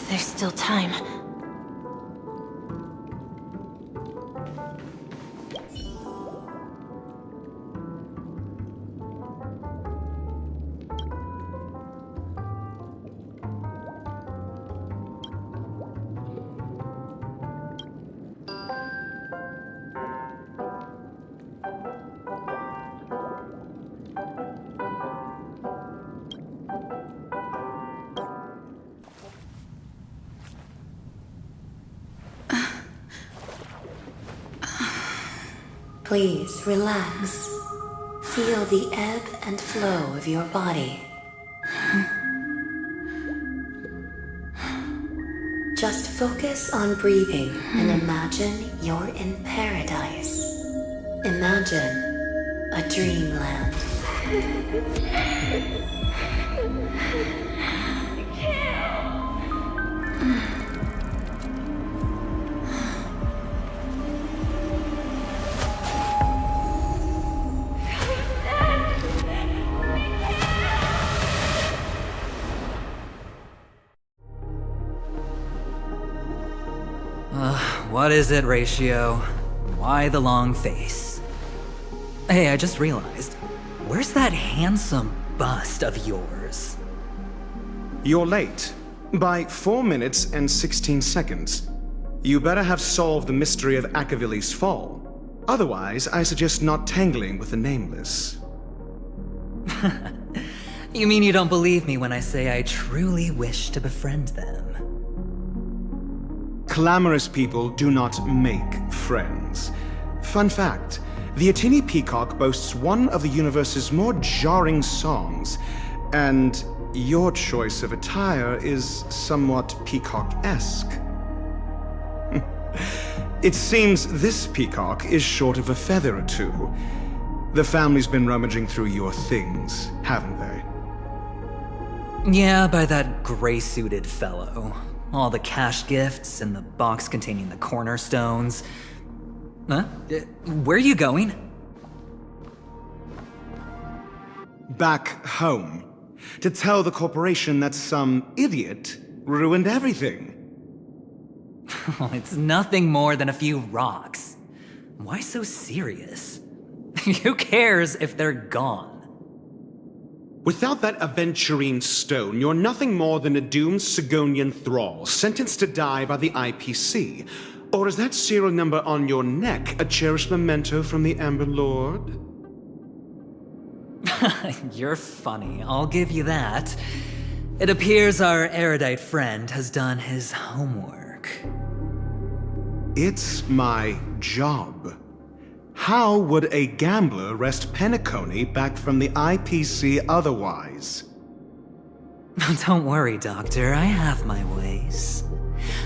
There's still time. Please relax. Feel the ebb and flow of your body. Just focus on breathing and imagine you're in paradise. Imagine a dreamland. What is it, Ratio? Why the long face? Hey, I just realized, where's that handsome bust of yours? You're late. By 4 minutes and 16 seconds. You better have solved the mystery of Akavili's fall. Otherwise, I suggest not tangling with the Nameless. You mean you don't believe me when I say I truly wish to befriend them? Clamorous people do not make friends. Fun fact, the Atini Peacock boasts one of the universe's more jarring songs, and your choice of attire is somewhat peacock-esque. It seems this peacock is short of a feather or two. The family's been rummaging through your things, haven't they? Yeah, by that gray-suited fellow. All the cash gifts and the box containing the cornerstones. Huh? Where are you going? Back home. To tell the corporation that some idiot ruined everything. It's nothing more than a few rocks. Why so serious? Who cares if they're gone? Without that aventurine stone, you're nothing more than a doomed Sigonian thrall, sentenced to die by the IPC. Or is that serial number on your neck a cherished memento from the Amber Lord? You're funny, I'll give you that. It appears our erudite friend has done his homework. It's my job. How would a gambler wrest penacony back from the IPC otherwise? Don't worry, Doctor, I have my ways.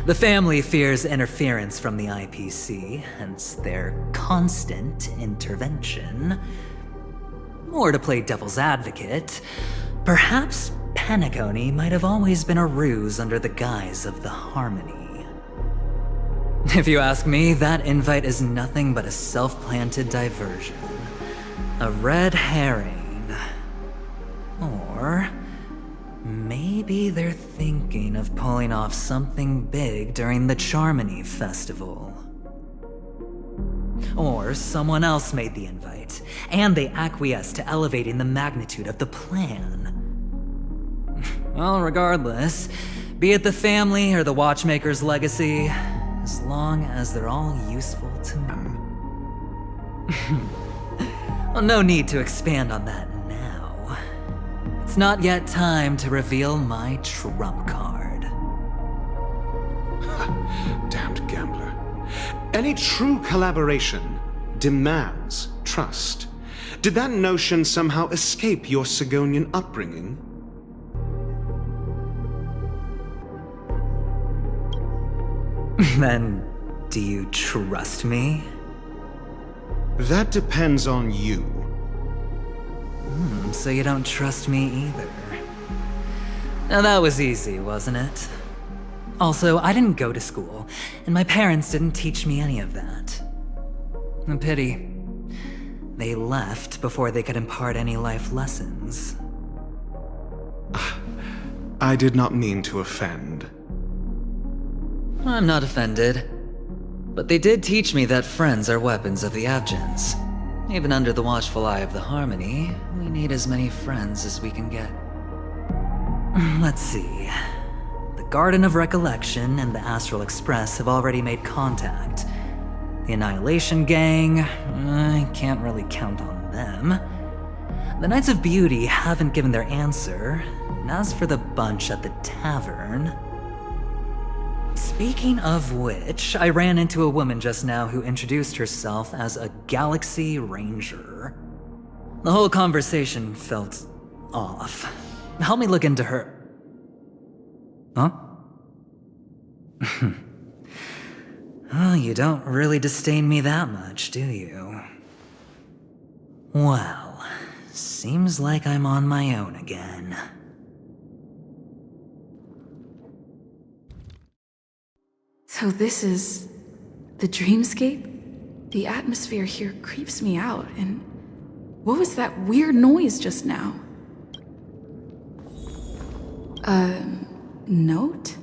The family fears interference from the IPC, hence their constant intervention. Or to play devil's advocate, perhaps penacony might have always been a ruse under the guise of the Harmony. If you ask me, that invite is nothing but a self-planted diversion. A red herring. Or maybe they're thinking of pulling off something big during the Charmony Festival. Or someone else made the invite, and they acquiesced to elevating the magnitude of the plan. Well, regardless, be it the family or the Watchmaker's legacy, as long as they're all useful to me. Well, no need to expand on that now. It's not yet time to reveal my trump card. Damned gambler. Any true collaboration demands trust. Did that notion somehow escape your Sigonian upbringing? Then, do you trust me? That depends on you. So you don't trust me either. Now that was easy, wasn't it? Also, I didn't go to school, and my parents didn't teach me any of that. A pity. They left before they could impart any life lessons. I did not mean to offend. I'm not offended. But they did teach me that friends are weapons of the Abgens. Even under the watchful eye of the Harmony, we need as many friends as we can get. Let's see. The Garden of Recollection and the Astral Express have already made contact. The Annihilation Gang, I can't really count on them. The Knights of Beauty haven't given their answer. And as for the bunch at the tavern... Speaking of which, I ran into a woman just now who introduced herself as a Galaxy Ranger. The whole conversation felt off. Help me look into her. Huh? Oh, you don't really disdain me that much, do you? Well, seems like I'm on my own again. So this is the dreamscape? The atmosphere here creeps me out, and what was that weird noise just now? Note?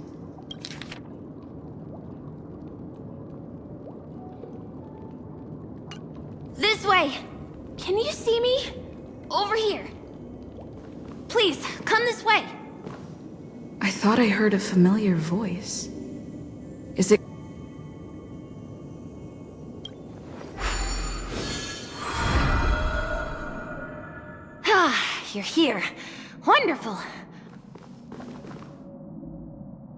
This way! Can you see me? Over here. Please, come this way. I thought I heard a familiar voice. Is it... Ah, you're here. Wonderful.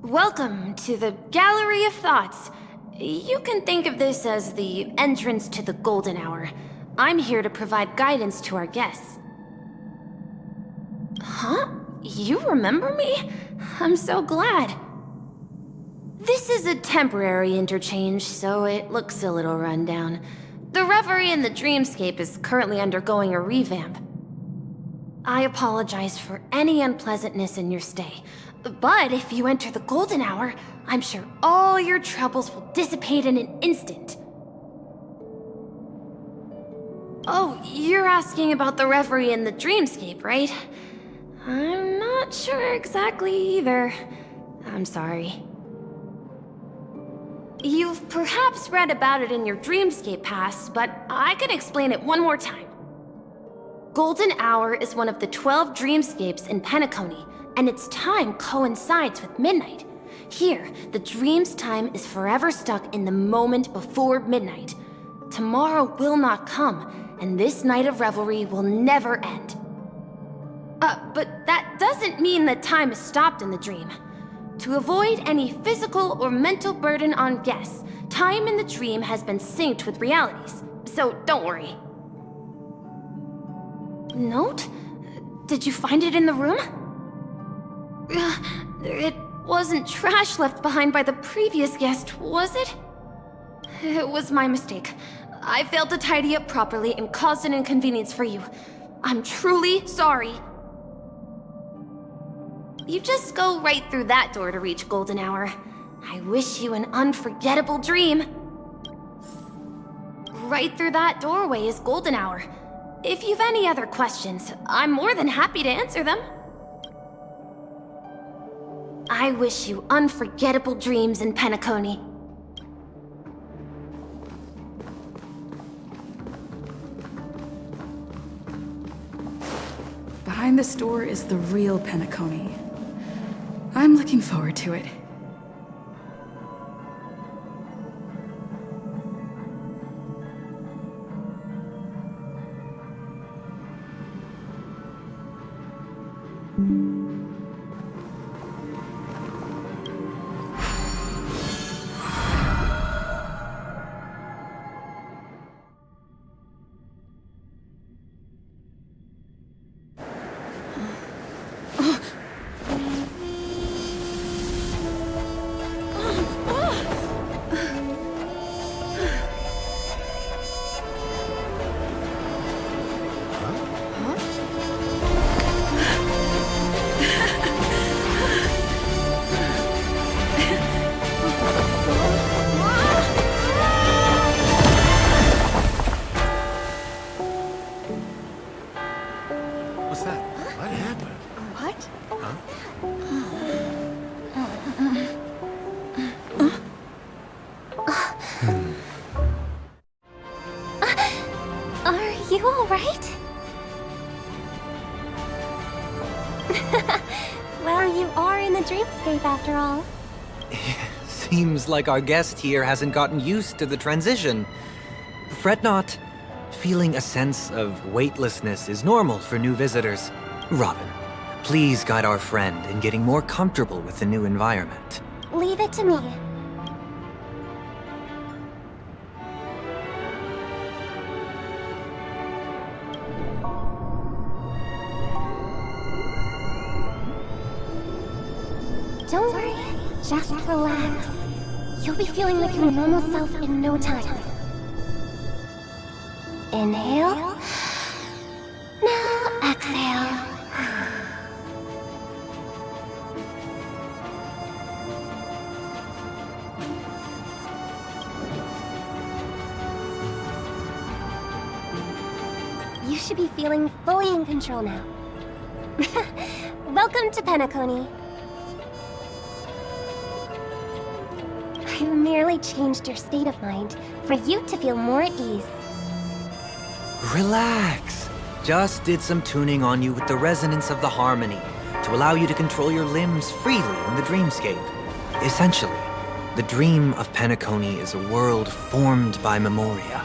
Welcome to the Gallery of Thoughts. You can think of this as the entrance to the Golden Hour. I'm here to provide guidance to our guests. Huh? You remember me? I'm so glad. This is a temporary interchange, so it looks a little rundown. The Reverie in the Dreamscape is currently undergoing a revamp. I apologize for any unpleasantness in your stay, but if you enter the Golden Hour, I'm sure all your troubles will dissipate in an instant. Oh, you're asking about the Reverie in the Dreamscape, right? I'm not sure exactly either. I'm sorry. You've perhaps read about it in your Dreamscape past, but I can explain it one more time. Golden Hour is one of the 12 dreamscapes in Penacony, and its time coincides with midnight. Here, the dream's time is forever stuck in the moment before midnight. Tomorrow will not come, and this night of revelry will never end. But that doesn't mean that time is stopped in the dream. To avoid any physical or mental burden on guests, time in the dream has been synced with realities, so don't worry. Note? Did you find it in the room? It wasn't trash left behind by the previous guest, was it? It was my mistake. I failed to tidy up properly and caused an inconvenience for you. I'm truly sorry. You just go right through that door to reach Golden Hour. I wish you an unforgettable dream. Right through that doorway is Golden Hour. If you've any other questions, I'm more than happy to answer them. I wish you unforgettable dreams in Penacony. Behind this door is the real Penacony. I'm looking forward to it. What's that? What happened? What? Are you alright? Well, you are in the dreamscape after all. Seems like our guest here hasn't gotten used to the transition. Fret not. Feeling a sense of weightlessness is normal for new visitors. Robin, please guide our friend in getting more comfortable with the new environment. Leave it to me. Don't worry, just relax. You'll be feeling like your normal self in no time. Inhale. Now exhale. You should be feeling fully in control now. Welcome to Penacony. I merely changed your state of mind for you to feel more at ease. Relax. Just did some tuning on you with the resonance of the harmony to allow you to control your limbs freely in the dreamscape. Essentially, the dream of Penacony is a world formed by memoria.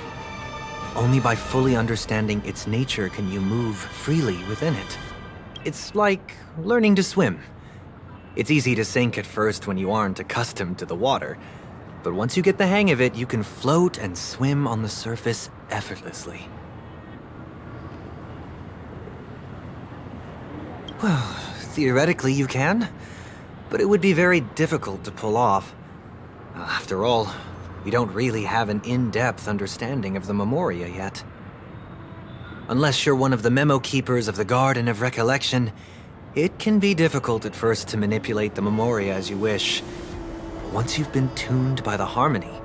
Only by fully understanding its nature can you move freely within it. It's like learning to swim. It's easy to sink at first when you aren't accustomed to the water, but once you get the hang of it, you can float and swim on the surface effortlessly. Well, theoretically you can, but it would be very difficult to pull off. After all, we don't really have an in-depth understanding of the memoria yet. Unless you're one of the memo keepers of the Garden of Recollection, it can be difficult at first to manipulate the memoria as you wish. Once you've been tuned by the harmony,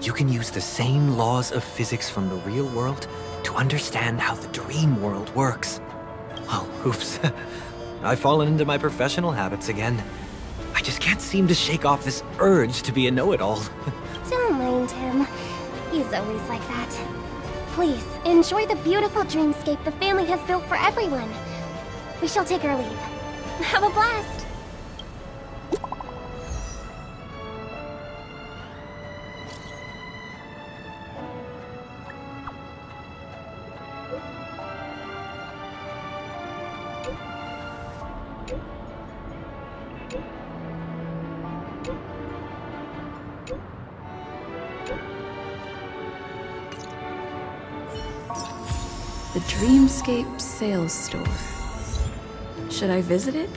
you can use the same laws of physics from the real world to understand how the dream world works. Oh, oops. I've fallen into my professional habits again. I just can't seem to shake off this urge to be a know-it-all. Don't mind him. He's always like that. Please, enjoy the beautiful dreamscape the family has built for everyone. We shall take our leave. Have a blast! The Dreamscape Sales Store. Should I visit it?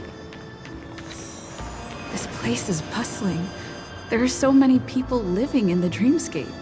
This place is bustling. There are so many people living in the Dreamscape.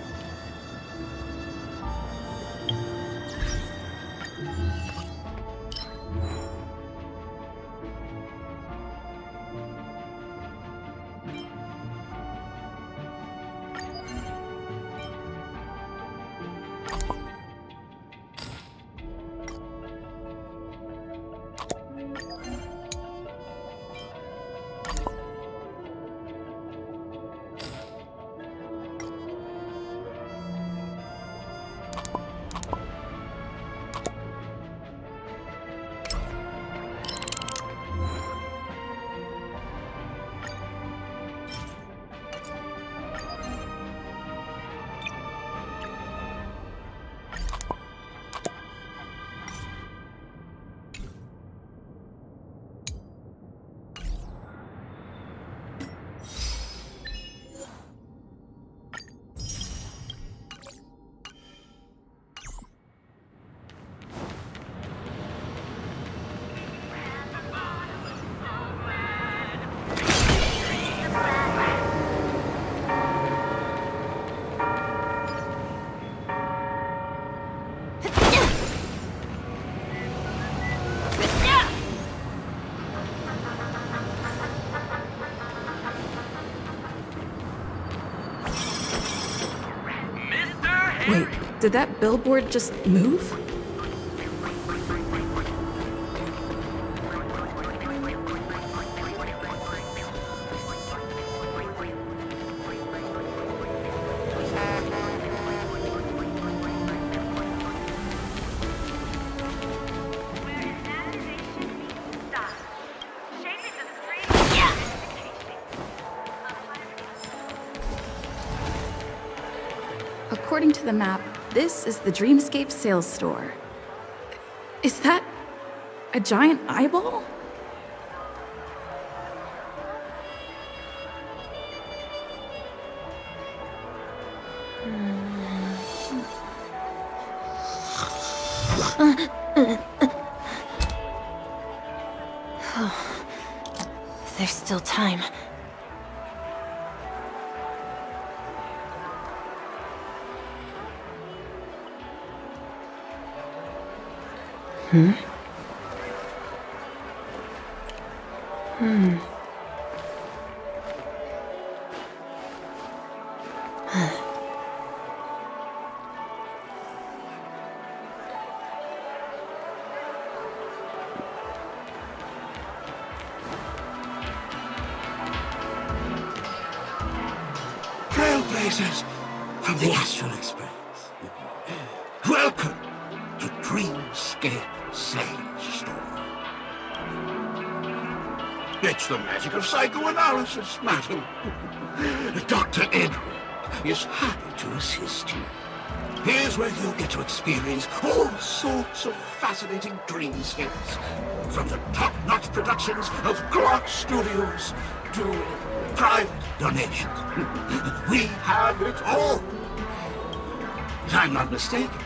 Wait, did that billboard just move? according to the map, this is the Dreamscape sales store. Is that a giant eyeball? There's still time. Trailblazers from the Astral Express. Welcome to Dreamscape Sage Store. It's the magic of psychoanalysis, madam. Dr. Edward is happy to assist you. Here's where you'll get to experience all sorts of fascinating dreamscapes. From the top-notch productions of Glock Studios to private donations. We have it all. If I'm not mistaken,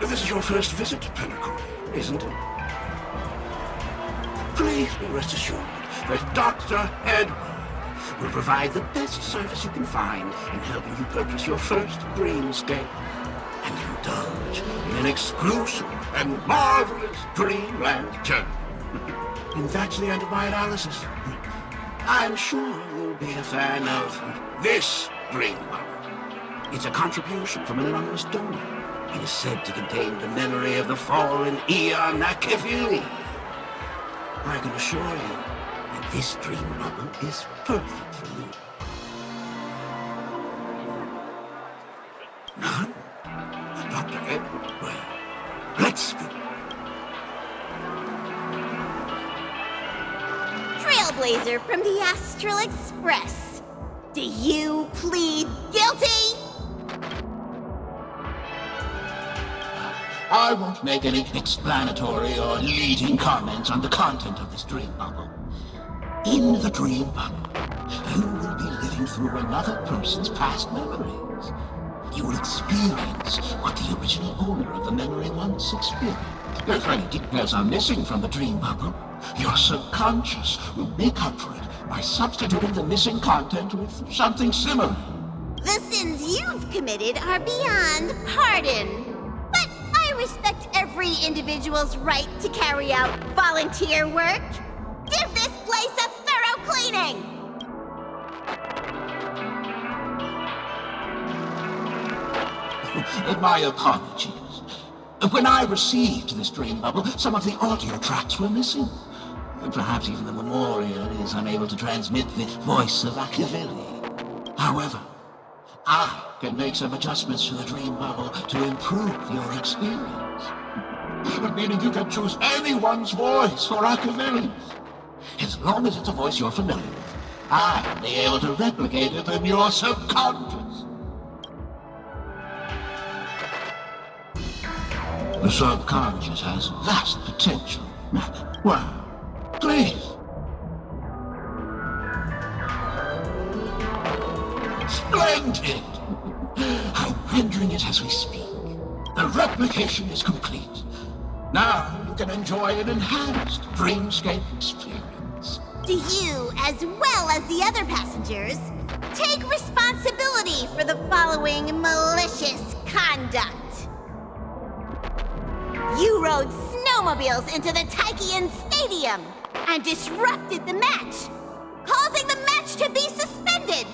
this is your first visit to Penacony, isn't it? Please be rest assured that Dr. Edward will provide the best service you can find in helping you purchase your first dreamscape and indulge in an exclusive and marvelous dreamland journey. And that's the end of my analysis. I'm sure you'll be a fan of this dream bubble. It's a contribution from an anonymous donor. It is said to contain the memory of the fallen Eon Nakavili. I can assure you that this dream bubble is perfect for you. None? Dr. Edward, well, let's begin. Trailblazer from the Astral Express. Do you plead guilty? I won't make any explanatory or leading comments on the content of this dream bubble. In the dream bubble, you will be living through another person's past memories. You will experience what the original owner of the memory once experienced. If any details are missing from the dream bubble, your subconscious will make up for it by substituting the missing content with something similar. The sins you've committed are beyond pardon. But I respect every individual's right to carry out volunteer work. Give this place a thorough cleaning! My apologies. When I received this dream bubble, some of the audio tracks were missing. Perhaps even the memorial is unable to transmit the voice of Akavili. However, I can make some adjustments to the dream bubble to improve your experience. Meaning you can choose anyone's voice for Akavili. As long as it's a voice you're familiar with, I'll be able to replicate it in your subconscious. The subconscious has vast potential, madam. Well, please. Splendid! I'm rendering it as we speak. The replication is complete. Now you can enjoy an enhanced dreamscape experience. Do you, as well as the other passengers, take responsibility for the following malicious conduct? You rode snowmobiles into the Taikian Stadium and disrupted the match, causing the match to be suspended.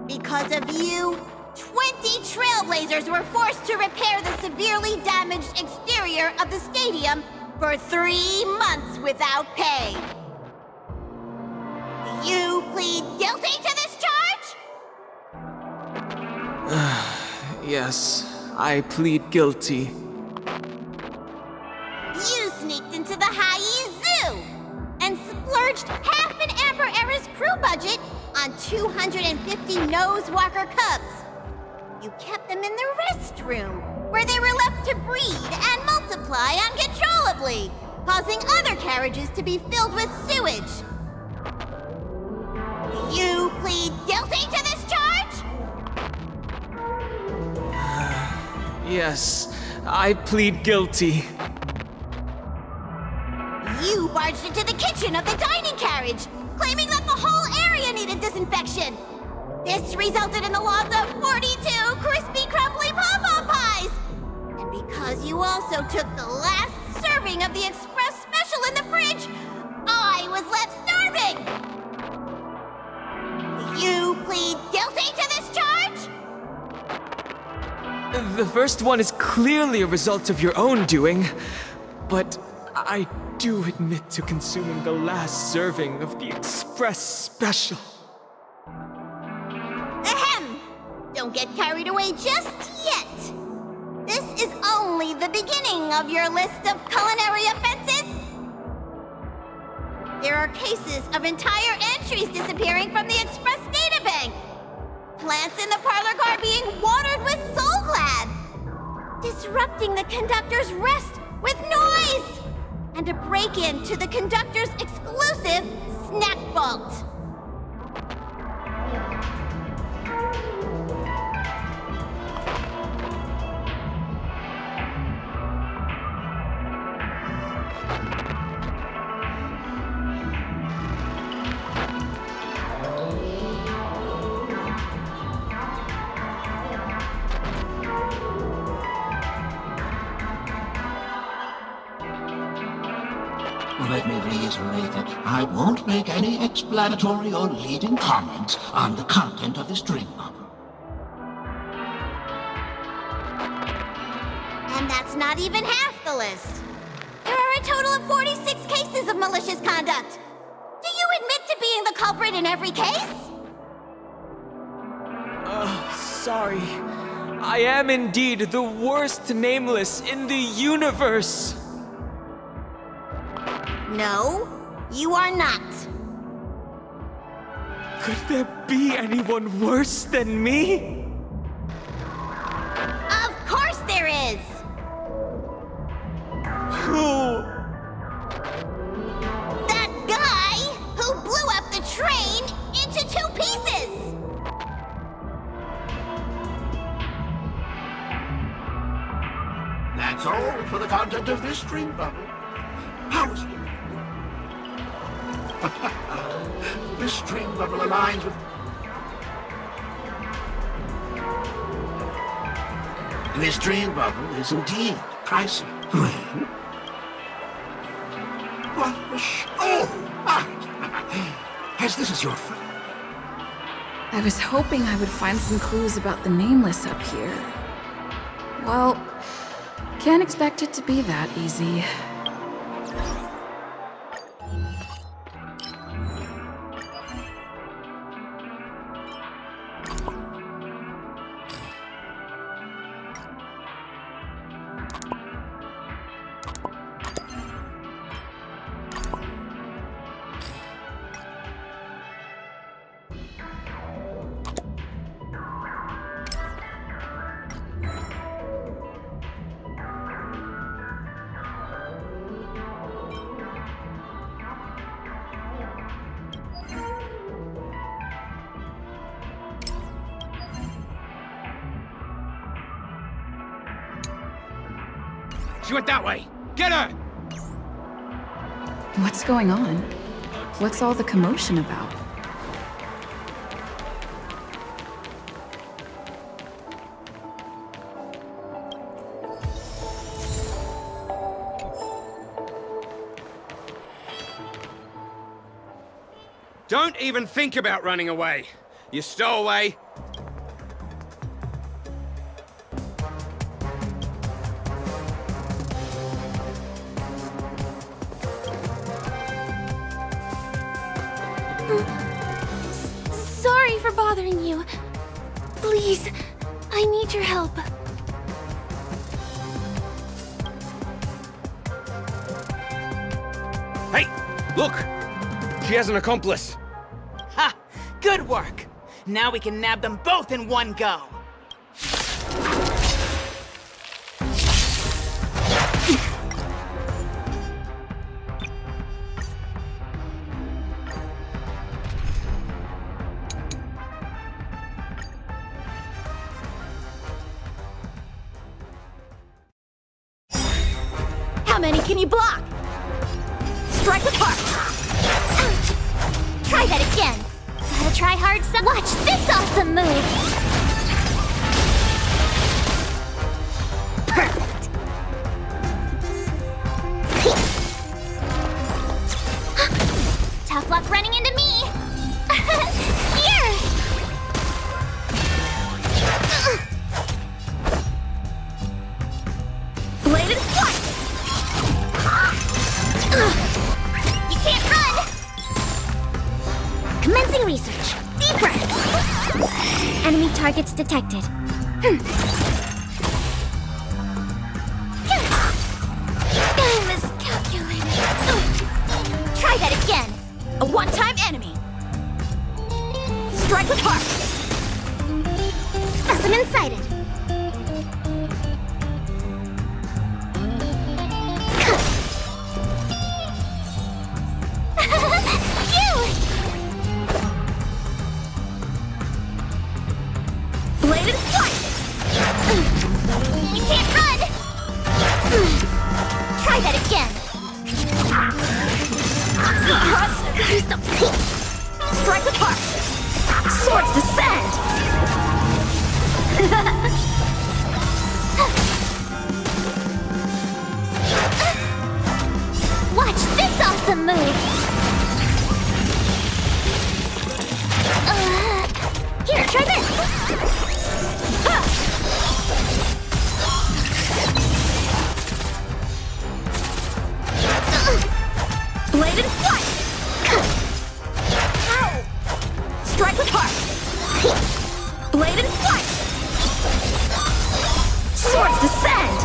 Because of you, 20 Trailblazers were forced to repair the severely damaged exterior of the stadium for 3 months without pay. Do you plead guilty to this charge? Yes, I plead guilty. You sneaked into the Haie Zoo and splurged half an Amber Era's crew budget on 250 Nosewalker cubs. You kept them in the rest room, where they were left to breed and multiply uncontrollably, causing other carriages to be filled with sewage. Do you plead guilty to this charge? Yes, I plead guilty. You barged into the kitchen of the dining carriage, claiming that the whole area needed disinfection. This resulted in the loss of 42 crispy, crumbly pom-pom pies! And because you also took the last serving of the express special in the fridge, I was left starving! You plead guilty to this charge? The first one is clearly a result of your own doing, but I do admit to consuming the last serving of the express special. Ahem! Don't get carried away just yet. This is only the beginning of your list of culinary offenses. There are cases of entire entries disappearing from the Express databank. Plants in the parlor car being watered with Soul Glad. Disrupting the conductor's rest with noise. And a break-in to the conductor's exclusive snack vault. Let me reiterate that I won't make any explanatory or leading comments on the content of this drink bubble. And that's not even half the list. There are a total of 46 cases of malicious conduct. Do you admit to being the culprit in every case? Sorry. I am indeed the worst nameless in the universe. No, you are not. Could there be anyone worse than me? Of course there is! Who? That guy who blew up the train into 2 pieces! That's all for the content of this drink bubble. How is it? This dream bubble aligns with... This dream bubble is indeed pricey. What was... As this is your friend. I was hoping I would find some clues about the Nameless up here. Well, can't expect it to be that easy. She went that way! Get her! What's going on? What's all the commotion about? Don't even think about running away. You stowaway. Sorry for bothering you. Please, I need your help. Hey, look! She has an accomplice. Ha! Good work! Now we can nab them both in one go! can you block? Strike with heart. Ouch. Try that again. Gotta try hard some. Watch this awesome move. Perfect. Tough luck running into me. Here. Bladed flight. You can't run. Commencing research. Deep breath. Enemy targets detected. I miscalculated. Try that again. A one-time enemy. Strike with heart. Specimen sighted. Bladed flight! You can't run! Try that again! Strike with heart! Swords descend! Watch this awesome move! Here, try this! Bladed flight! Ow! Strike with heart! Bladed flight! Swords descend!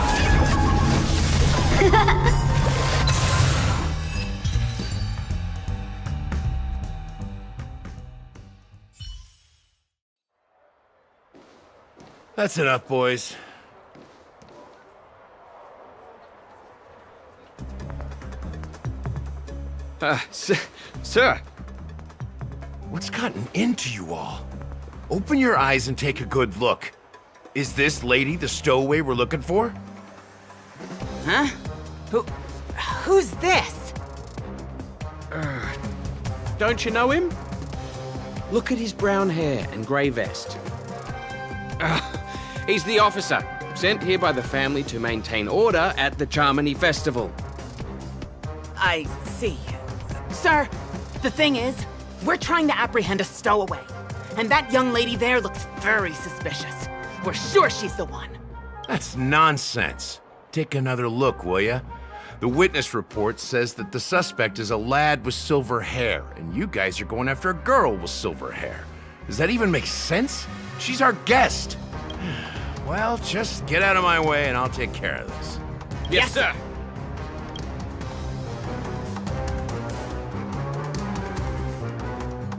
That's enough, boys. Sir. What's gotten into you all? Open your eyes and take a good look. Is this lady the stowaway we're looking for? Huh? Who's this? Don't you know him? Look at his brown hair and grey vest. He's the officer, sent here by the family to maintain order at the Charmony Festival. I see. Sir, the thing is, we're trying to apprehend a stowaway. And that young lady there looks very suspicious. We're sure she's the one. That's nonsense. Take another look, will ya? The witness report says that the suspect is a lad with silver hair, and you guys are going after a girl with silver hair. Does that even make sense? She's our guest. Well, just get out of my way and I'll take care of this. Yes, sir.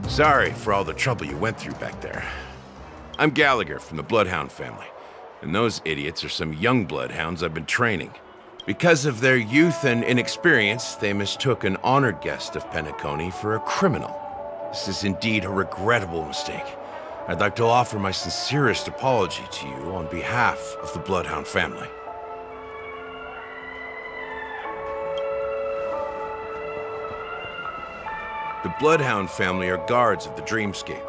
Sorry for all the trouble you went through back there. I'm Gallagher from the Bloodhound family, and those idiots are some young Bloodhounds I've been training. Because of their youth and inexperience, they mistook an honored guest of Penacony for a criminal. This is indeed a regrettable mistake. I'd like to offer my sincerest apology to you on behalf of the Bloodhound family. The Bloodhound family are guards of the Dreamscape.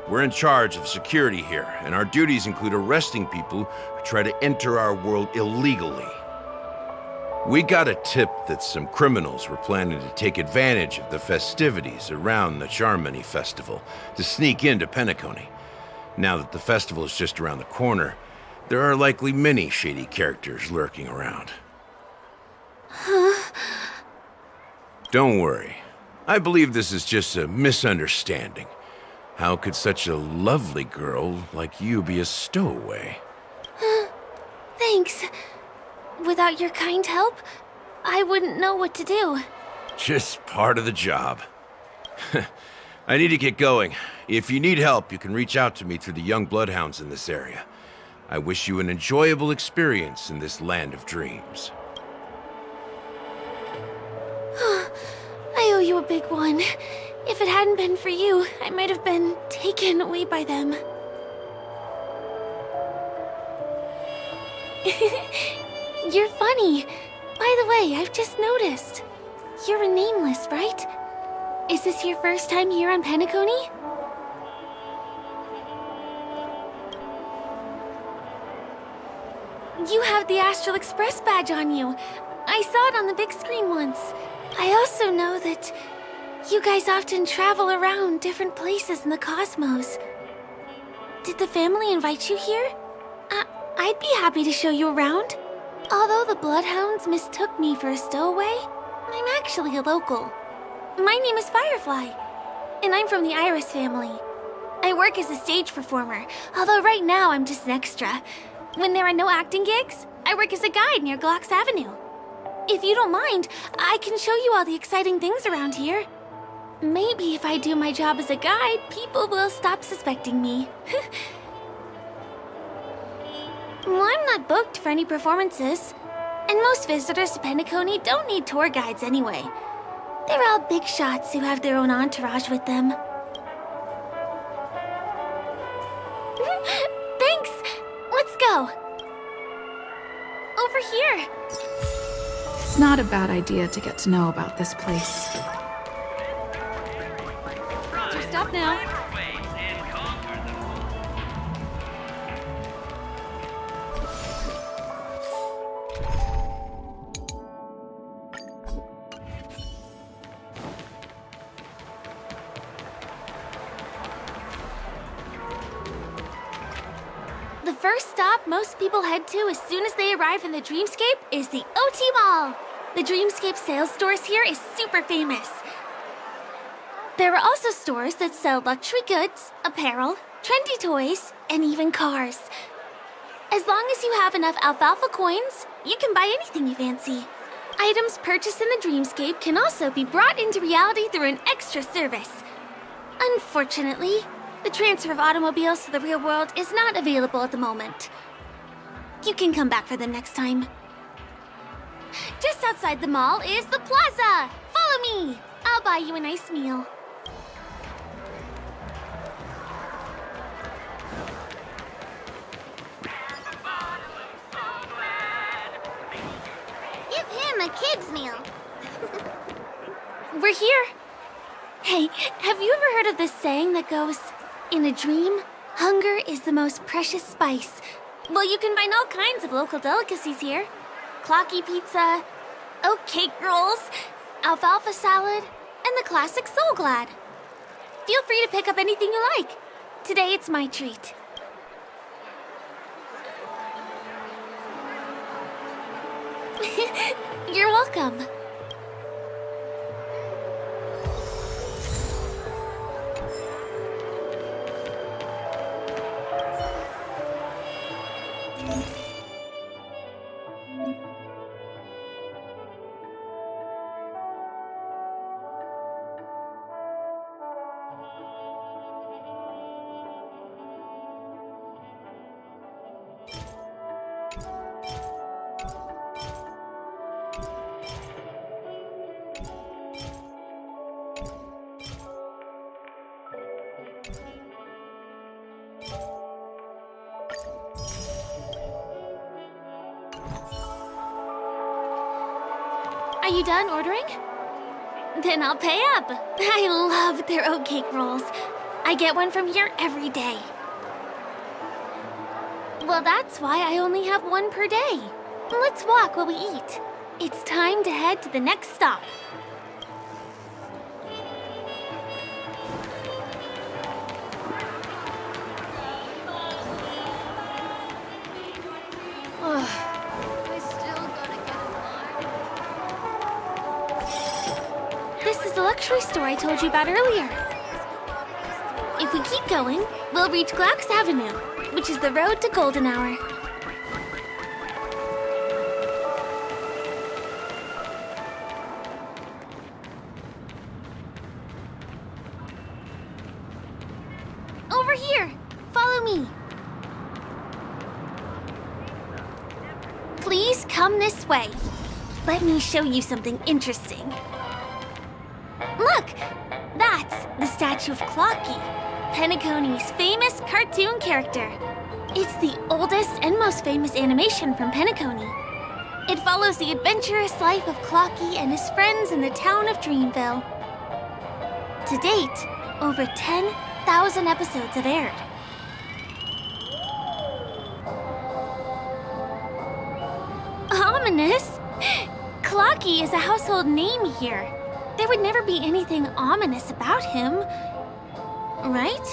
We're in charge of security here, and our duties include arresting people who try to enter our world illegally. We got a tip that some criminals were planning to take advantage of the festivities around the Charmony Festival to sneak into Penacony. Now that the festival is just around the corner, there are likely many shady characters lurking around. Don't worry. I believe this is just a misunderstanding. How could such a lovely girl like you be a stowaway? Thanks. Without your kind help, I wouldn't know what to do. Just part of the job. I need to get going. If you need help, you can reach out to me through the young bloodhounds in this area. I wish you an enjoyable experience in this land of dreams. I owe you a big one. If it hadn't been for you, I might have been taken away by them. You're funny. By the way, I've just noticed. You're a nameless, right? Is this your first time here on Penacony? You have the Astral Express badge on you. I saw it on the big screen once. I also know that you guys often travel around different places in the cosmos. Did the family invite you here? I'd be happy to show you around. Although the Bloodhounds mistook me for a stowaway, I'm actually a local. My name is Firefly, and I'm from the Iris family. I work as a stage performer, although right now I'm just an extra. When there are no acting gigs, I work as a guide near Glox Avenue. If you don't mind, I can show you all the exciting things around here. Maybe if I do my job as a guide, people will stop suspecting me. Well, I'm not booked for any performances. And most visitors to Penacony don't need tour guides anyway. They're all big shots who have their own entourage with them. Thanks! Let's go! Over here! It's not a bad idea to get to know about this place. Your stop now. The first stop most people head to as soon as they arrive in the Dreamscape is the OT Mall. The Dreamscape sales stores here is super famous. There are also stores that sell luxury goods, apparel, trendy toys, and even cars. As long as you have enough alfalfa coins, you can buy anything you fancy. Items purchased in the Dreamscape can also be brought into reality through an extra service. Unfortunately, the transfer of automobiles to the real world is not available at the moment. You can come back for them next time. Just outside the mall is the plaza! Follow me! I'll buy you a nice meal. Give him a kid's meal. We're here. Hey, have you ever heard of this saying that goes, in a dream, hunger is the most precious spice? Well, you can find all kinds of local delicacies here. Clocky pizza, oat cake rolls, alfalfa salad, and the classic Soul Glad. Feel free to pick up anything you like. Today it's my treat. You're welcome. Are you done ordering? Then I'll pay up. I love their oat cake rolls. I get one from here every day. Well, that's why I only have one per day. Let's walk while we eat. It's time to head to the next stop. This is the luxury store I told you about earlier. If we keep going, we'll reach Glox Avenue, which is the road to Golden Hour. Over here! Follow me! Please come this way. Let me show you something interesting. Look! That's the statue of Clocky, Penacony's famous cartoon character. It's the oldest and most famous animation from Penacony. It follows the adventurous life of Clocky and his friends in the town of Dreamville. To date, over 10,000 episodes have aired. Ominous? Clocky is a household name here. There would never be anything ominous about him, right?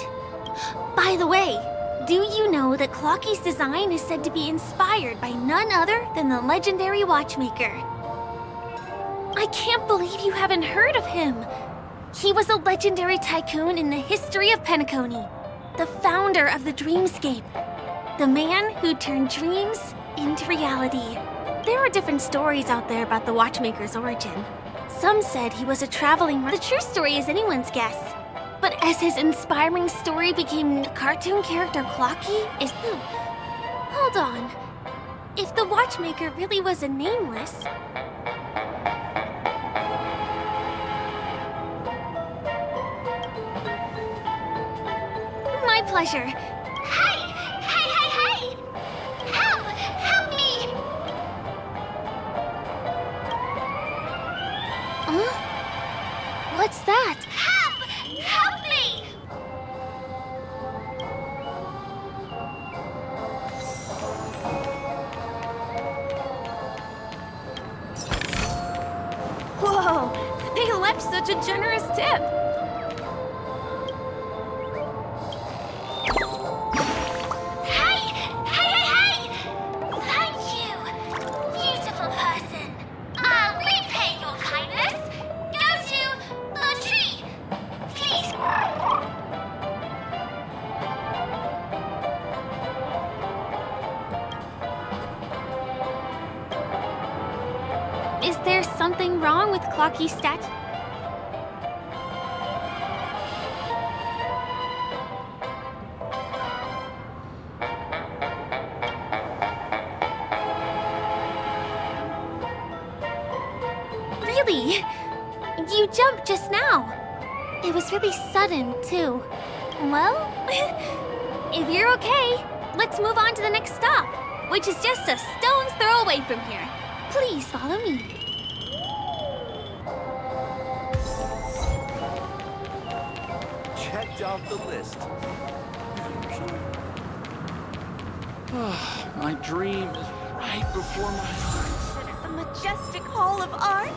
By the way, do you know that Clocky's design is said to be inspired by none other than the legendary watchmaker? I can't believe you haven't heard of him. He was a legendary tycoon in the history of Penacony, the founder of the Dreamscape, the man who turned dreams into reality. There are different stories out there about the watchmaker's origin. Some said he was a traveling... The true story is anyone's guess. But as his inspiring story became the cartoon character Clocky is... Hold on. If the watchmaker really was a nameless... My pleasure. Hey! Hey, hey, hey! Help! Help me! Huh? What's that? Help! Help me! Whoa! They left such a generous tip! Is there something wrong with Clocky's stat? Really? You jumped just now. It was really sudden, too. Well, if you're okay, let's move on to the next stop, which is just a stone's throw away from here. Please follow me. Checked off the list. My dream is right before my eyes. The majestic Hall of Art?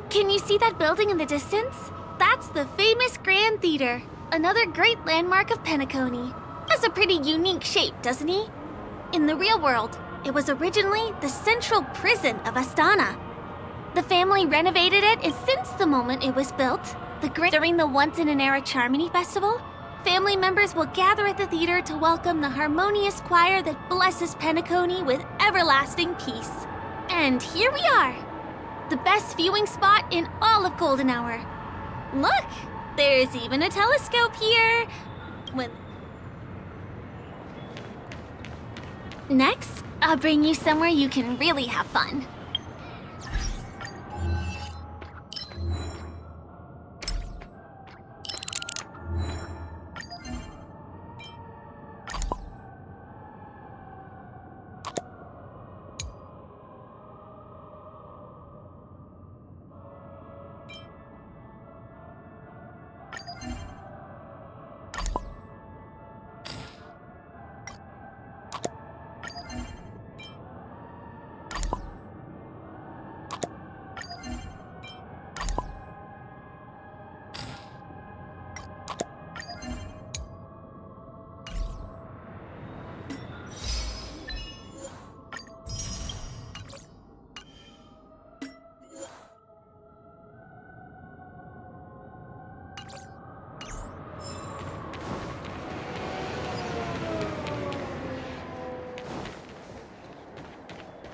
Can you see that building in the distance? That's the famous Grand Theater, another great landmark of Penacony. Has a pretty unique shape, doesn't he? In the real world, it was originally the central prison of Astana. The family renovated it, and since the moment it was built, during the once-in-an-era Charmony Festival, family members will gather at the theater to welcome the harmonious choir that blesses Penacony with everlasting peace. And here we are, the best viewing spot in all of Golden Hour. Look, there's even a telescope here. Next, I'll bring you somewhere you can really have fun.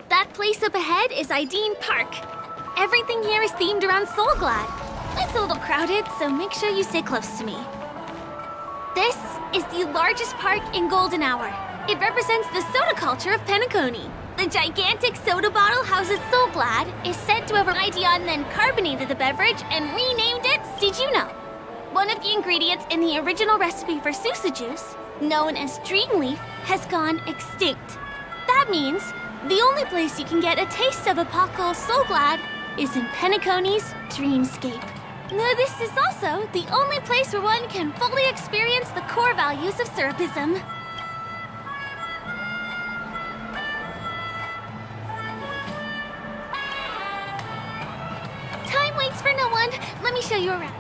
That place up ahead is Ideen Park. Everything here is themed around Soulglad. It's a little crowded, so make sure you stay close to me. This is the largest park in Golden Hour. It represents the soda culture of Penacony. The gigantic soda bottle houses Soulglad is said to have Ideon then carbonated the beverage and renamed it. Did you know? One of the ingredients in the original recipe for Susa juice, known as Dreamleaf, has gone extinct. That means The only place you can get a taste of Apocalypse So Glad is in Penacony's Dreamscape. This is also the only place where one can fully experience the core values of Syrupism. Time waits for no one. Let me show you around.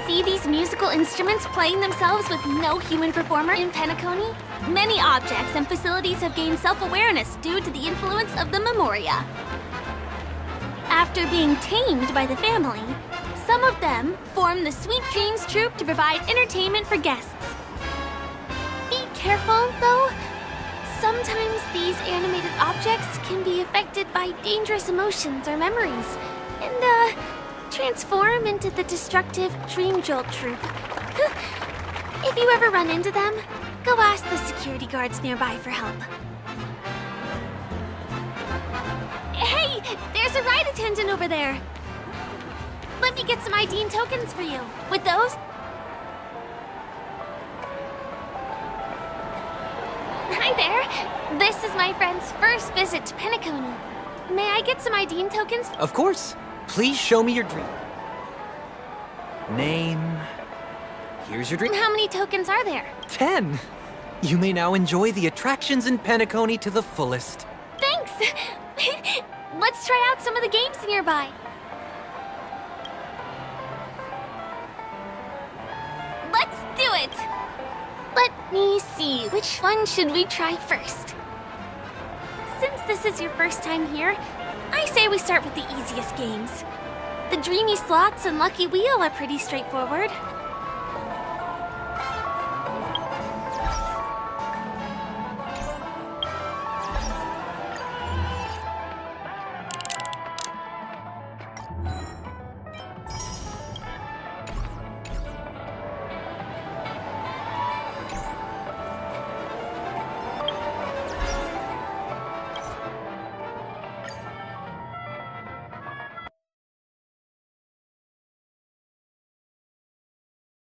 See these musical instruments playing themselves with no human performer in Penacony? Many objects and facilities have gained self-awareness due to the influence of the Memoria. After being tamed by the family, some of them form the Sweet Dreams Troupe to provide entertainment for guests. Be careful, though. Sometimes these animated objects can be affected by dangerous emotions or memories, and, transform into the destructive Dream Jolt Troupe. If you ever run into them, go ask the security guards nearby for help. Hey, there's a ride attendant over there. Let me get some ID and tokens for you. With those... Hi there. This is my friend's first visit to Penacony. May I get some ID and tokens? Of course. Please show me your dream. Name. Here's your dream. How many tokens are there? 10. You may now enjoy the attractions in Penacony to the fullest. Thanks! Let's try out some of the games nearby. Let's do it! Let me see, which one should we try first? Since this is your first time here, I say we start with the easiest games. The Dreamy Slots and Lucky Wheel are pretty straightforward.